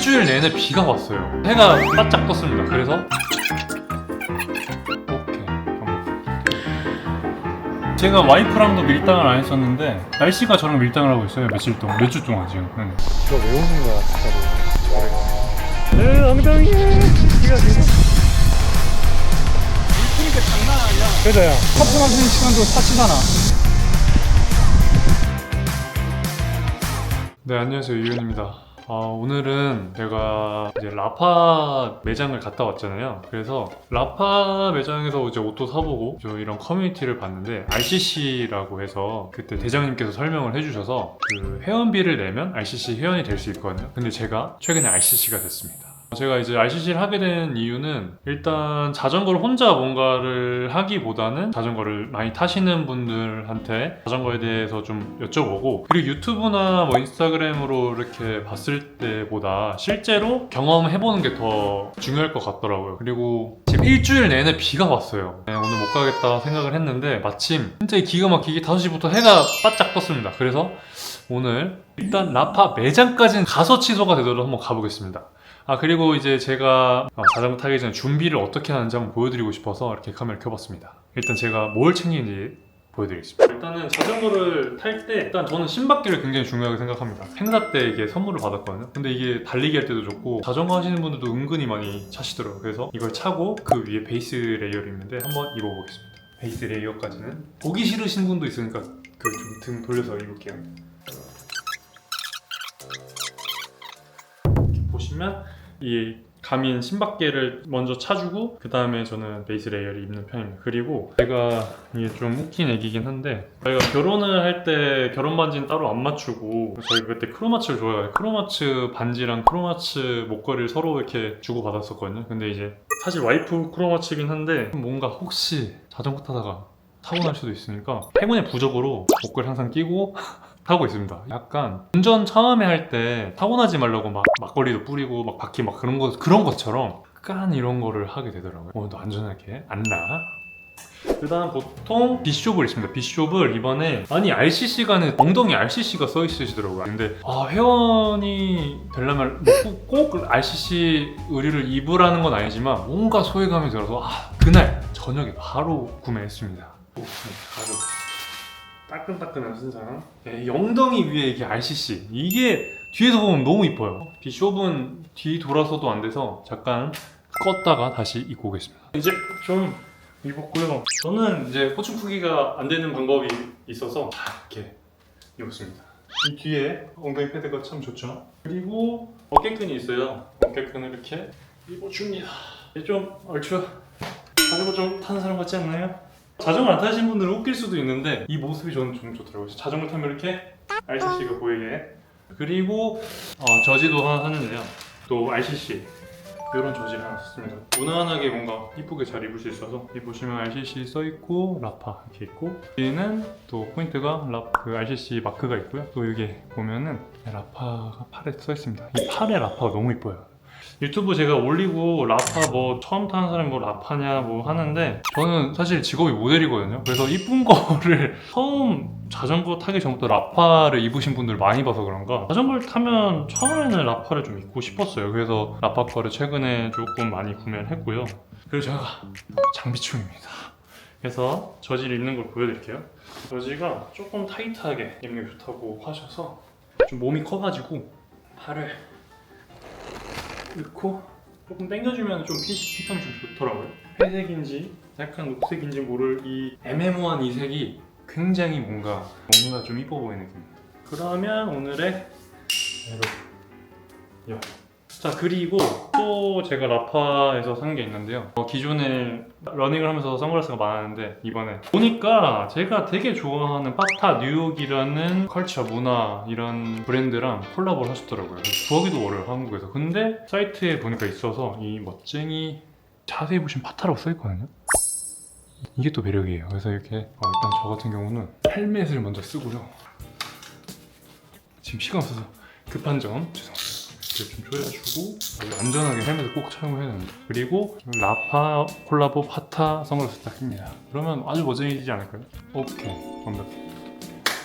일주일 내내 비가 왔어요. 해가 바짝 떴습니다. 그래서 오케이. 제가 와이프랑도 밀당을 안 했었는데 날씨가 저랑 밀당을 하고 있어요. 며칠 동안, 몇 주 동안 지금. 이거 왜 오는 거야, 진짜로. 네, 엉덩이에 비가 계속. 그러니까 장난 아니야. 그래서야 커플하시는 시간도 사치잖아. 네, 안녕하세요. 유현입니다. 오늘은 제가 이제 라파 매장을 갔다 왔잖아요. 그래서 라파 매장에서 이제 옷도 사보고 이런 커뮤니티를 봤는데 RCC라고 해서 그때 대장님께서 설명을 해주셔서 그 회원비를 내면 RCC 회원이 될 수 있거든요. 근데 제가 최근에 RCC가 됐습니다. 제가 이제 RCC를 하게 된 이유는 일단 자전거를 혼자 뭔가를 하기보다는 자전거를 많이 타시는 분들한테 자전거에 대해서 좀 여쭤보고, 그리고 유튜브나 뭐 인스타그램으로 이렇게 봤을 때보다 실제로 경험해보는 게 더 중요할 것 같더라고요. 그리고 지금 일주일 내내 비가 왔어요. 네, 오늘 못 가겠다 생각을 했는데 마침 진짜 기가 막히게 5시부터 해가 바짝 떴습니다. 그래서 오늘 일단 라파 매장까지는 가서 취소가 되도록 한번 가보겠습니다. 그리고 이제 제가 자전거 타기 전에 준비를 어떻게 하는지 한번 보여드리고 싶어서 이렇게 카메라를 켜봤습니다. 일단 제가 뭘 챙기는지 보여드리겠습니다. 일단은 자전거를 탈 때 일단 저는 신바퀴를 굉장히 중요하게 생각합니다. 행사 때 이게 선물을 받았거든요. 근데 이게 달리기 할 때도 좋고 자전거 하시는 분들도 은근히 많이 차시더라고요. 그래서 이걸 차고 그 위에 베이스 레이어를 입는데 한번 입어보겠습니다. 베이스 레이어까지는 보기 싫으신 분도 있으니까 그 좀 등 돌려서 입을게요. 보시면 이 가민 신박계를 먼저 차주고 그 다음에 저는 베이스 레이어를 입는 편입니다. 그리고 제가 이게 좀 웃긴 얘기긴 한데 저희가 결혼을 할 때 결혼 반지는 따로 안 맞추고 저희 그때 크로마츠를 좋아해요. 크로마츠 반지랑 크로마츠 목걸이를 서로 이렇게 주고 받았었거든요. 근데 이제 사실 와이프 크로마츠긴 한데 뭔가 혹시 자전거 타다가 사고 날 수도 있으니까 행운의 부적으로 목걸이 항상 끼고 타고 있습니다. 약간 운전 처음에 할 때 사고 나지 말라고 막 막걸리도 뿌리고 막 바퀴 막 그런 것처럼 약간 이런 거를 하게 되더라고요. 오늘도 안전하게 안나. 그다음 보통 비숍을 입습니다. 비숍을 이번에 RCC가 엉덩이 RCC가 써 있으시더라고요. 근데 회원이 되려면 꼭 RCC 의류를 입으라는 건 아니지만 뭔가 소외감이 들어서 그날 저녁에 바로 구매했습니다. 바로 따끈따끈한 순상. 이 엉덩이 위에 이게 RCC, 이게 뒤에서 보면 너무 이뻐요. 비숍은 뒤 돌아서도 안 돼서 잠깐 껐다가 다시 입고 오겠습니다. 이제 좀 입었고요. 저는 이제 호충 크기가 안 되는 방법이 있어서 이렇게 입었습니다. 이 뒤에 엉덩이 패드가 참 좋죠. 그리고 어깨끈이 있어요. 어깨끈을 이렇게 입어줍니다. 좀 얼추 자전거 좀 타는 사람 같지 않나요? 자전거 안 타시는 분들은 웃길 수도 있는데 이 모습이 저는 좀 좋더라고요. 자전거 타면 이렇게 RCC가 보이게. 그리고 저지도 하나 샀는데요. 또 RCC 이런 저지를 하나 샀습니다. 무난하게 뭔가 이쁘게 잘 입을 수 있어서 이 보시면 RCC 써있고 라파 이렇게 있고, 뒤에는 또 포인트가 그 RCC 마크가 있고요. 또 여기 보면은 라파가 팔에 써있습니다. 이 팔에 라파가 너무 이뻐요. 유튜브 제가 올리고 라파 뭐 처음 타는 사람이 뭐 라파냐 뭐 하는데 저는 사실 직업이 모델이거든요. 그래서 이쁜 거를 처음 자전거 타기 전부터 라파를 입으신 분들 많이 봐서 그런가 자전거를 타면 처음에는 라파를 좀 입고 싶었어요. 그래서 라파 거를 최근에 조금 많이 구매를 했고요. 그리고 제가 장비충입니다. 그래서 저지를 입는 걸 보여드릴게요. 저지가 조금 타이트하게 입는 게 좋다고 하셔서 좀 몸이 커가지고 팔을 넣고 조금 당겨주면 좀 핏감이 좀 좋더라고요. 회색인지 약간 녹색인지 모를 이 애매모호한 이 색이 굉장히 뭔가 좀 이뻐 보이는 느낌입니다. 그러면 오늘의 요. 자, 그리고 또 제가 라파에서 산 게 있는데요. 기존에 러닝을 하면서 선글라스가 많았는데 이번에 보니까 제가 되게 좋아하는 파타 뉴욕이라는 컬처 문화 이런 브랜드랑 콜라보를 하셨더라고요. 구하기도 어려요, 한국에서. 근데 사이트에 보니까 있어서 이 멋쟁이, 자세히 보시면 파타라고 써있거든요. 이게 또 매력이에요. 그래서 이렇게 일단 저 같은 경우는 헬멧을 먼저 쓰고요. 지금 시간 없어서 급한 점 죄송합니다. 좀 조여주고 안전하게 헬멧을 꼭 착용해야 됩니다. 그리고 라파 콜라보 파타 선글라스 딱 낍니다. 그러면 아주 멋쟁이지지 않을까요? 오케이, 완벽해.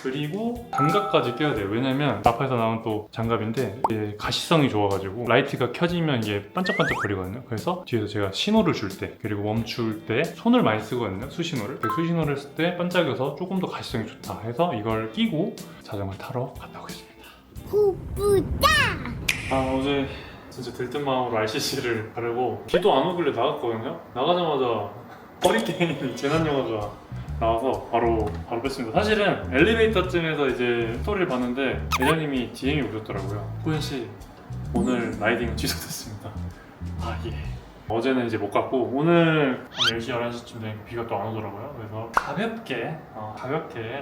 그리고 장갑까지 껴야 돼요. 왜냐면 나파에서 나온 또 장갑인데 이게 가시성이 좋아가지고 라이트가 켜지면 이게 반짝반짝 거리거든요. 그래서 뒤에서 제가 신호를 줄 때 그리고 멈출 때 손을 많이 쓰거든요. 수신호를. 그 수신호를 쓸 때 반짝여서 조금 더 가시성이 좋다 해서 이걸 끼고 자전거를 타러 갔다 오겠습니다. 후부다. 아 어제 진짜 들뜬 마음으로 RCC를 가려고 비도 안 오길래 나갔거든요. 나가자마자 허리케인 재난 영화가 나와서 바로 뺐습니다. 사실은 엘리베이터쯤에서 이제 스토리를 봤는데 대장님이 DM이 오셨더라고요. 호연씨 오늘 라이딩 취소됐습니다. 아 예. 어제는 이제 못 갔고 오늘 한 10시 11시쯤 되니까 비가 또 안 오더라고요. 그래서 가볍게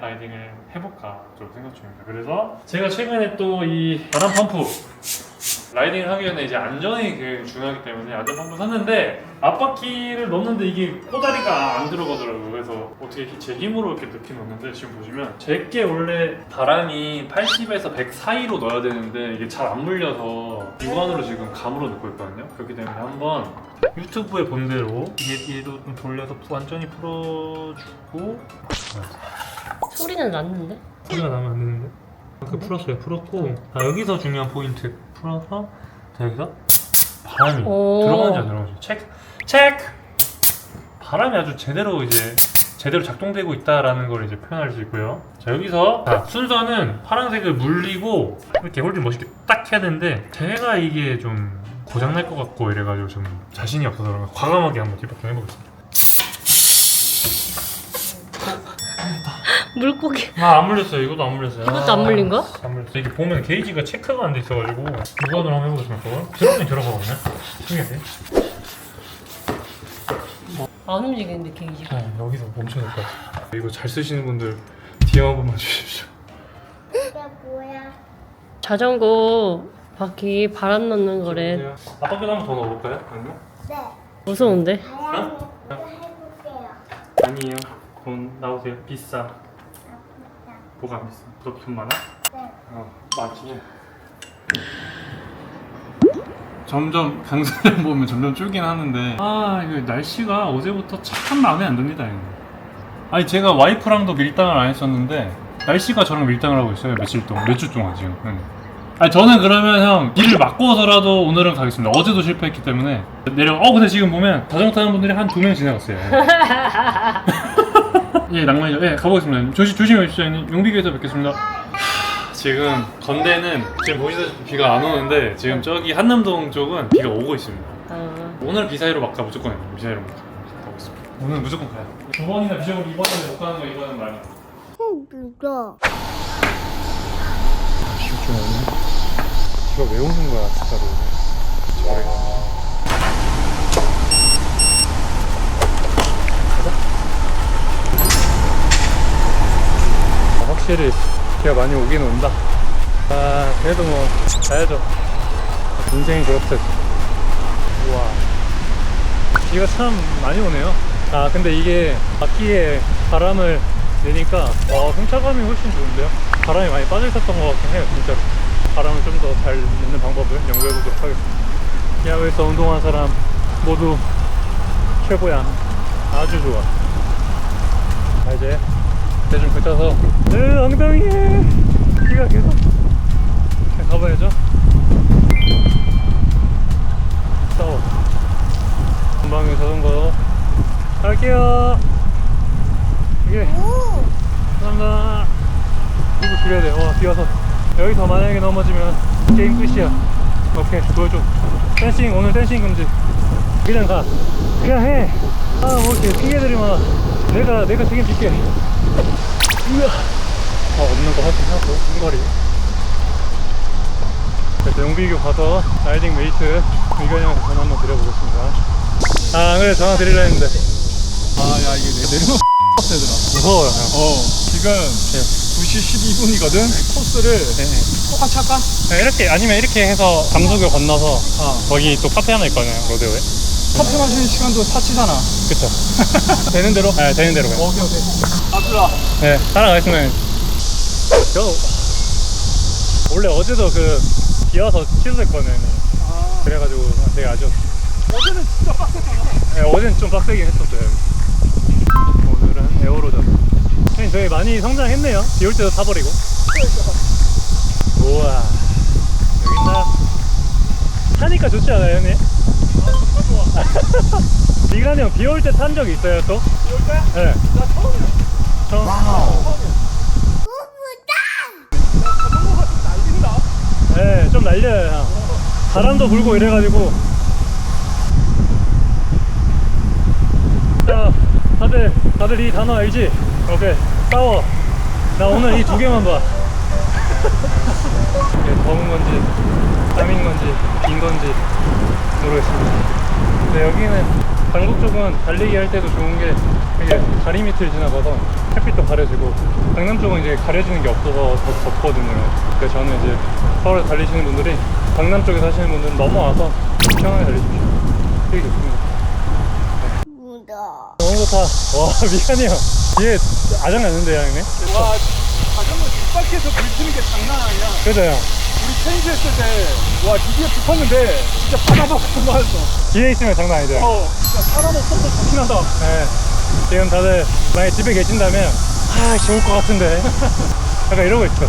라이딩을 해볼까 좀 생각 중입니다. 그래서 제가 최근에 또 이 바람 펌프 라이딩을 하기 전에 이제 안전이 굉장히 중요하기 때문에 안전 펌프 샀는데 앞바퀴를 넣는데 이게 꼬다리가 안 들어가더라고요. 그래서 어떻게 제 힘으로 이렇게 넣긴 넣는데 지금 보시면 제게 원래 바람이 80에서 100 사이로 넣어야 되는데 이게 잘 안 물려서 육안으로 지금 감으로 넣고 있거든요. 그렇기 때문에 한번 유튜브에 본 대로 얘도 좀 돌려서 완전히 풀어주고 소리는 났는데? 소리가 나면 안 되는데? 이렇게 풀었어요. 풀었고 여기서 중요한 포인트 풀어서 자, 여기서 바람이 오. 들어가는지 안 들어가는지 체크! 바람이 아주 제대로 작동되고 있다라는 걸 이제 표현할 수 있고요. 자 여기서 순서는 파란색을 물리고 이렇게 홀딩 멋있게 딱 해야 되는데 제가 이게 좀 고장날 것 같고 이래가지고 좀 자신이 없어서 과감하게 한번 뒷바퀴 해보겠습니다. 물고기. 안 물렸어요. 이것도 안 물렸어요. 이것도 안 물린 거야? 안 물렸어. 이게 보면 게이지가 체크가 안 돼 있어가지고 무관으로 한번 해보겠습니다. 들어가긴 들어가거든요. 신기하네. 안 움직이는데 게이지가. 네, 여기서 멈춰야 될 것 같아요. 이거 잘 쓰시는 분들 DM 한 번만 주십시오. 이게 뭐야? 자전거 바퀴 바람 넣는 거래. 아빠께도 한번 더 넣어볼까요? 아니요? 네. 무서운데? 어? 해볼게요. 아니에요. 돈 나오세요. 비싸. 뭐가 안 비싸? 돈 많아? 네. 많지. 점점 강사를 보면 점점 줄긴 하는데 이거 날씨가 어제부터 참 마음에 안 듭니다. 이거. 아니 제가 와이프랑도 밀당을 안 했었는데 날씨가 저랑 밀당을 하고 있어요. 며칠 동안, 몇 주 동안 지금. 아니 저는 그러면 형 일을 바꿔서라도 오늘은 가겠습니다. 어제도 실패했기 때문에 근데 지금 보면 자전거 타는 분들이 한 2명 지나갔어요. 예, 낭만이죠. 예, 가보겠습니다. 조심히 오십시오. 용비교에서 뵙겠습니다. 지금 건대는 지금 보시다시피 비가 안 오는데 지금 저기 한남동 쪽은 비가 오고 있습니다. 오늘 비 사이로 막가 무조건 해요. 비 사이로 막가 있습니다. 오늘 무조건 가요. 2번이나 비적으로 2번에 못 가는 거 이거는 말이 안 돼. 누가? 비가 좀 오네. 비가 왜 오는 거야 진짜로. 확실히 비가 많이 오긴 온다. 그래도 뭐 가야죠. 인생이 그렇듯. 우와, 비가 참 많이 오네요. 근데 이게 바퀴에 바람을 내니까 승차감이 훨씬 좋은데요. 바람이 많이 빠져 있었던 것 같긴 해요. 진짜로 바람을 좀 더 잘 내는 방법을 연구해 보도록 하겠습니다. 야외에서 운동한 사람 모두 최고야. 아주 좋아. 이제 배 좀 뱉어서 엉덩이에 비가 계속 가봐야죠. 싸워. 금방에 자전거 갈게요. 이게 감사합니다. 이거 줄여야 돼. 비 와서 여기서 만약에 넘어지면 게임 끝이야. 오케이, 보여줘. 댄싱, 오늘 댄싱 금지. 그냥 가. 그냥 해. 뭐 이렇게 핑계들이 많아. 내가 책임질게. 없는 거 하긴 하고, 흥거리. 그래서 용비교 가서 라이딩 메이트 의견 형한테 전화 한번 드려보겠습니다. 그래, 전화 드리려 했는데. 야 이게 내려놓 얘들아. 무서워요, 형. 지금 2시 12분이거든. 코스를 똑같이 할까? 이렇게, 아니면 이렇게 해서 감속을 건너서, 거기 또 카페 하나 있거든요, 로데오에. 커피 마시는 시간도 사치잖아. 그쵸. 되는 대로? 네, 되는 대로 가요. 오케이. 아들아. 네, 따라가겠습니다. 원래 어제도 비 와서 취소했거든요. 그래가지고 되게 아쉬웠어요. 어제는 진짜 빡셌잖아. 네, 어제는 좀 빡세긴 했었어요. 오늘은 에어로드 형님 저희 많이 성장했네요. 비 올 때도 타버리고. 우와 여기 있나? 타니까 좋지 않아요 형님? 미간이 형 비 올 때 탄 적 있어요 또? 비 올 때? 네. 나 처음이야. 처음? 네, 좀 날려요 형. 바람도 불고 이래가지고. 자, 다들 이 단어 알지? 오케이, 싸워. 나 오늘 이 두 개만 봐. 이게 더운 건지, 땀인 건지, 빈 건지 모르겠습니다. 근데 여기는 강북 쪽은 달리기 할 때도 좋은 게 이게 다리 밑을 지나가서 햇빛도 가려지고, 강남 쪽은 이제 가려지는 게 없어서 더 덥거든요. 그래서 저는 이제 서울에 달리시는 분들이 강남 쪽에 사시는 분들은 넘어와서 편하게 달리십시오. 되게 좋습니다. 묻어. 너무 좋다. 와, 미간이 형. 뒤에 아장났는데요, 형님? 와, 자전거 뒷바퀴에서 밀치는 게 장난 아니야. 그죠, 형? 우리 테니스 했을 때, 와, 드디어 붙었는데, 진짜 바다바다 맞았어. 뒤에 있으면 장난 아니죠? 진짜 사람 없어서 좋긴 하다. 네. 지금 다들 만약에 집에 계신다면, 아, 좋을 것 같은데. 약간 이러고 있어.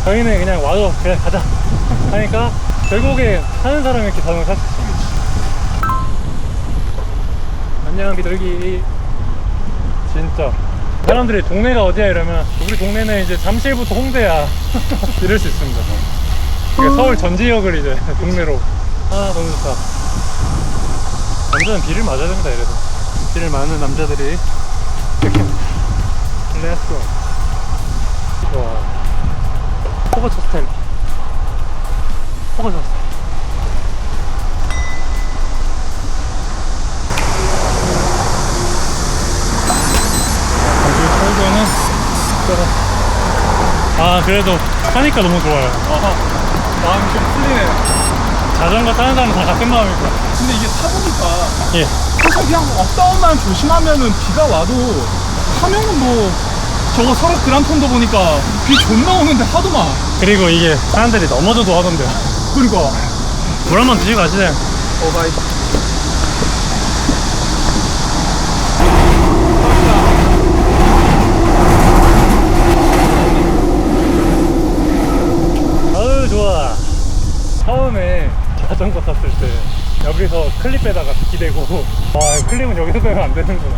저희는 그냥 와도 그냥 가자 하니까, 결국에 사는 사람이 이렇게 자전거 탈 수 있습니다. 안녕, 비둘기. 진짜. 사람들이 동네가 어디야 이러면 우리 동네는 이제 잠실부터 홍대야 이럴 수 있습니다. 그러니까 서울 전 지역을 이제 동네로. 아 너무 좋다. 남자는 비를 맞아야 됩니다. 이래도 비를 맞는 남자들이 이렇게 렛츠고. 와 포거처 스타일. 포거처 스타일. 아 그래도 타니까 너무 좋아요. 마음이 좀 풀리네. 자전거 타는 사람은 다 같은 마음일 거야. 근데 이게 타보니까, 예. 사실 그냥 업다운만 조심하면은 비가 와도, 타면은 뭐, 저거 서로 그란폰도 보니까 비 존나 오는데 하도만. 그리고 이게 사람들이 넘어져도 하던데요. 그러니까. 물 한번 드시고 가시네요. 바이. 아유 좋아. 처음에 자전거 탔을 때 여기서 클립에다가 기대고 와 클립은 여기서 빼면 안 되는구나.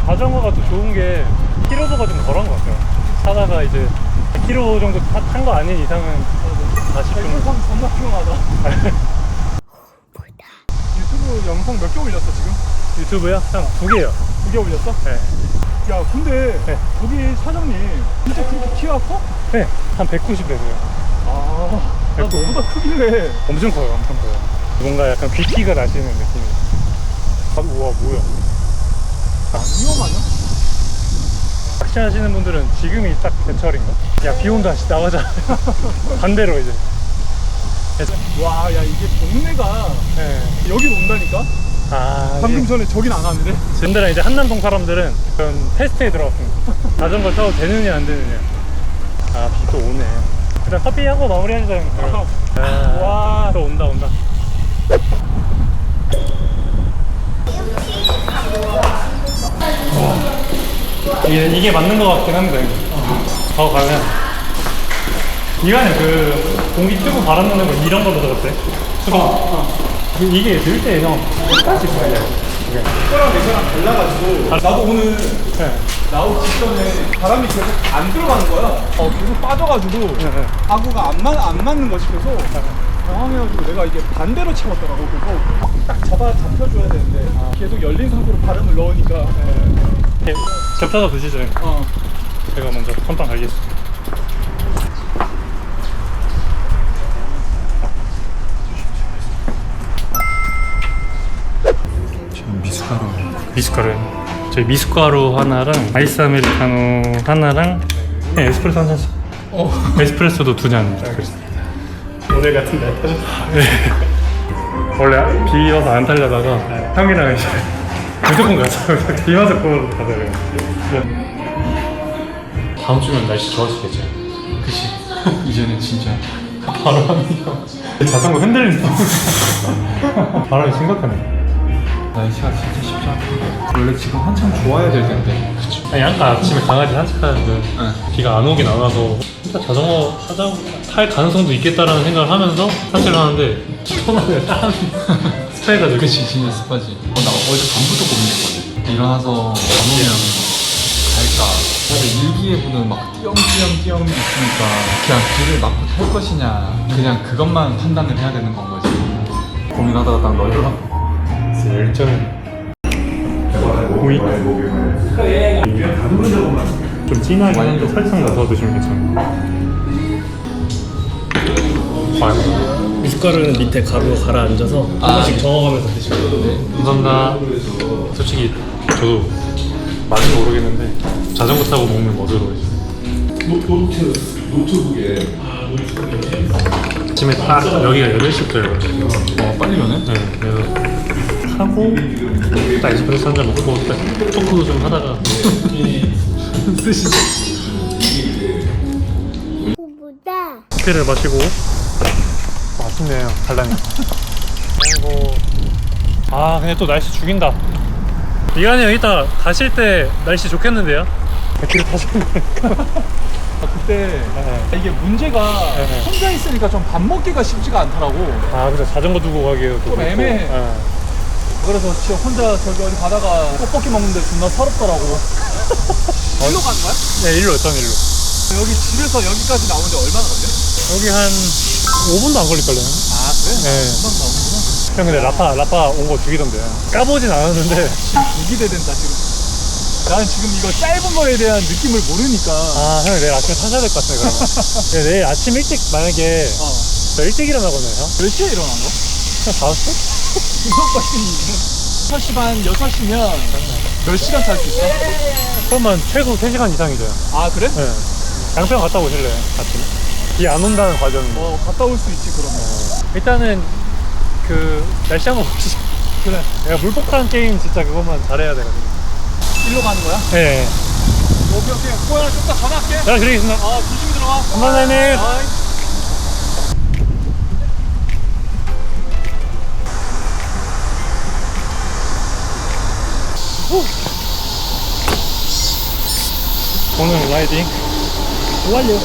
자전거가 또 좋은 게 키로수가 좀 덜한 것 같아요. 타다가 이제 100km 정도 탄 거 아닌 이상은 다시 좀 백골상 존나 피곤하다. 유튜브 영상 몇 개 올렸어, 지금? 유튜브요? 한 2개요. 2개 올렸어? 네. 야, 근데, 네. 거기 사장님, 진짜 그렇게 키가 커? 네. 한 190 되세요. 아, 나 너보다 크길래. 엄청 커요, 엄청 커요. 뭔가 약간 귀티가 나시는 느낌이. 아, 우와, 뭐야. 안 위험하냐? 낚시하시는 분들은 지금이 딱 제철인가? 야, 비 온다, 씨, 나가자. 반대로 이제. 와, 야, 이게 동네가 네. 여기 온다니까? 아, 방금 전에 저긴 안 왔는데? 근데 이제 한남동 사람들은 그런 테스트에 들어갔습니다. 자전거 타도 되느냐, 안 되느냐. 아, 비 또 오네. 일단 커피하고 마무리하자. 와. 또 온다, 온다. 이게 맞는 것 같긴 한데 더 가면 이간에 그 공기 튜브 바람 넣는 거 이런 걸로 들었대. 수동. 이게 늘 때 형 끝까지 가야 돼. 이거랑 내거랑 달라가지고 나도 오늘 네. 나오기 직전에 바람이 계속 안 들어가는 거야. 계속 빠져가지고 네. 아구가 안 맞는 거 싶어서 당황해가지고 내가 이게 반대로 채웠더라고. 그래서 딱 잡혀줘야 되는데 계속 열린 상태로 바람을 넣으니까 이렇게 접쳐서 드시죠. 제가 먼저 선빵 갈겠습니다. 지금 미숫가루. 저희 미숫가루 하나랑 아이스 아메리카노 하나랑 네, 에스프레소 한 잔씩. 에스프레소도 2잔. 오늘 같은 날 타셨어요? 네. 원래 비 와서 안 타려다가 형이랑 이제 무조건 가자. 비 와서 그걸 가자래요. 다음 주면 날씨 좋아지겠죠? 그치? 이제는 진짜 바람이 자전거 흔들린다. 바람이 심각하네. 날씨가 진짜 쉽지 않다. 원래 지금 한참 좋아야 될 텐데. 아니 아까 아침에 강아지 산책하는데 비가 안 오긴 안 와서 진짜 자전거 탈 가능성도 있겠다라는 생각을 하면서 산책을 하는데 시원하게 땀이 스타일가지고. 그치, 진짜 습하지. 나 어제 밤부터 고민했거든. 일어나서 안 오면 갈까. 사실 일기예보는 막 띄엄띄엄 있으니까 그냥 길을 막고 탈 것이냐, 그냥 그것만 판단을 해야 되는 건 거지. 고민하다가 딱 너희랑 열정은 오이 좀 진하게 하는데 설탕 넣어서 드시면 괜찮아요. 미숫가루는 밑에 가루가 가라앉아서 한 번씩 저어가면서 드시면 돼요. 감사합니다. 솔직히 저도 맛은 모르겠는데 자전거 타고 먹는 멋으로 아침에 딱 여기가 8시부터예요. 빨리 오네? 네, 그래서 하고 딱 에스프레소 한잔 먹고 딱 토크도 좀 하다가 보다. 커피를 마시고 맛있네요. 달라니까. 아이고. 아 근데 또 날씨 죽인다. 이한이 형 이따 가실 때 날씨 좋겠는데요? 100km 타시는 거니까. 그때 네. 이게 문제가 네. 혼자 있으니까 좀 밥 먹기가 쉽지가 않더라고. 아 그죠. 자전거 두고 가기에도 좀 애매해. 그래서 진짜 혼자 저기 어디 가다가 떡볶이 먹는데 존나 서럽더라고. 일로 가는 거야? 네 일로 전 일로. 여기 집에서 여기까지 나오는데 얼마나 걸려? 여기 한 5분도 안 걸릴걸요? 아 그래? 네. 금방 나오는구나. 형 근데 라파 온 거 죽이던데. 까보진 않았는데. 기대된다 지금. 난 지금 이거 짧은 거에 대한 느낌을 모르니까. 아 형 내일 아침에 타셔야 될 것 같네 그러면. 네, 내일 아침 일찍 만약에 저 일찍 일어나거든요 형. 몇 시에 일어난 거? 한 5시? 이것까지 6시 반, 6시면 몇 시간 잘 수 있어? 그러면 최소 3시간 이상이죠. 아 그래? 네. 양평 갔다 오실래요? 아침에? 비 안 온다는 과정이. 갔다 올 수 있지 그러면. 일단은 그 날씨 한번 보시죠. 그래. 내가 물폭탄 게임 진짜 그것만 잘해야 돼가지고. 일로 가는 거야? 네. 오케이. 코야 좀 이따 전화할게. 자 그러겠습니다. 조심히 들어와. 감사합니다. 아이. 오늘 라이딩 완료.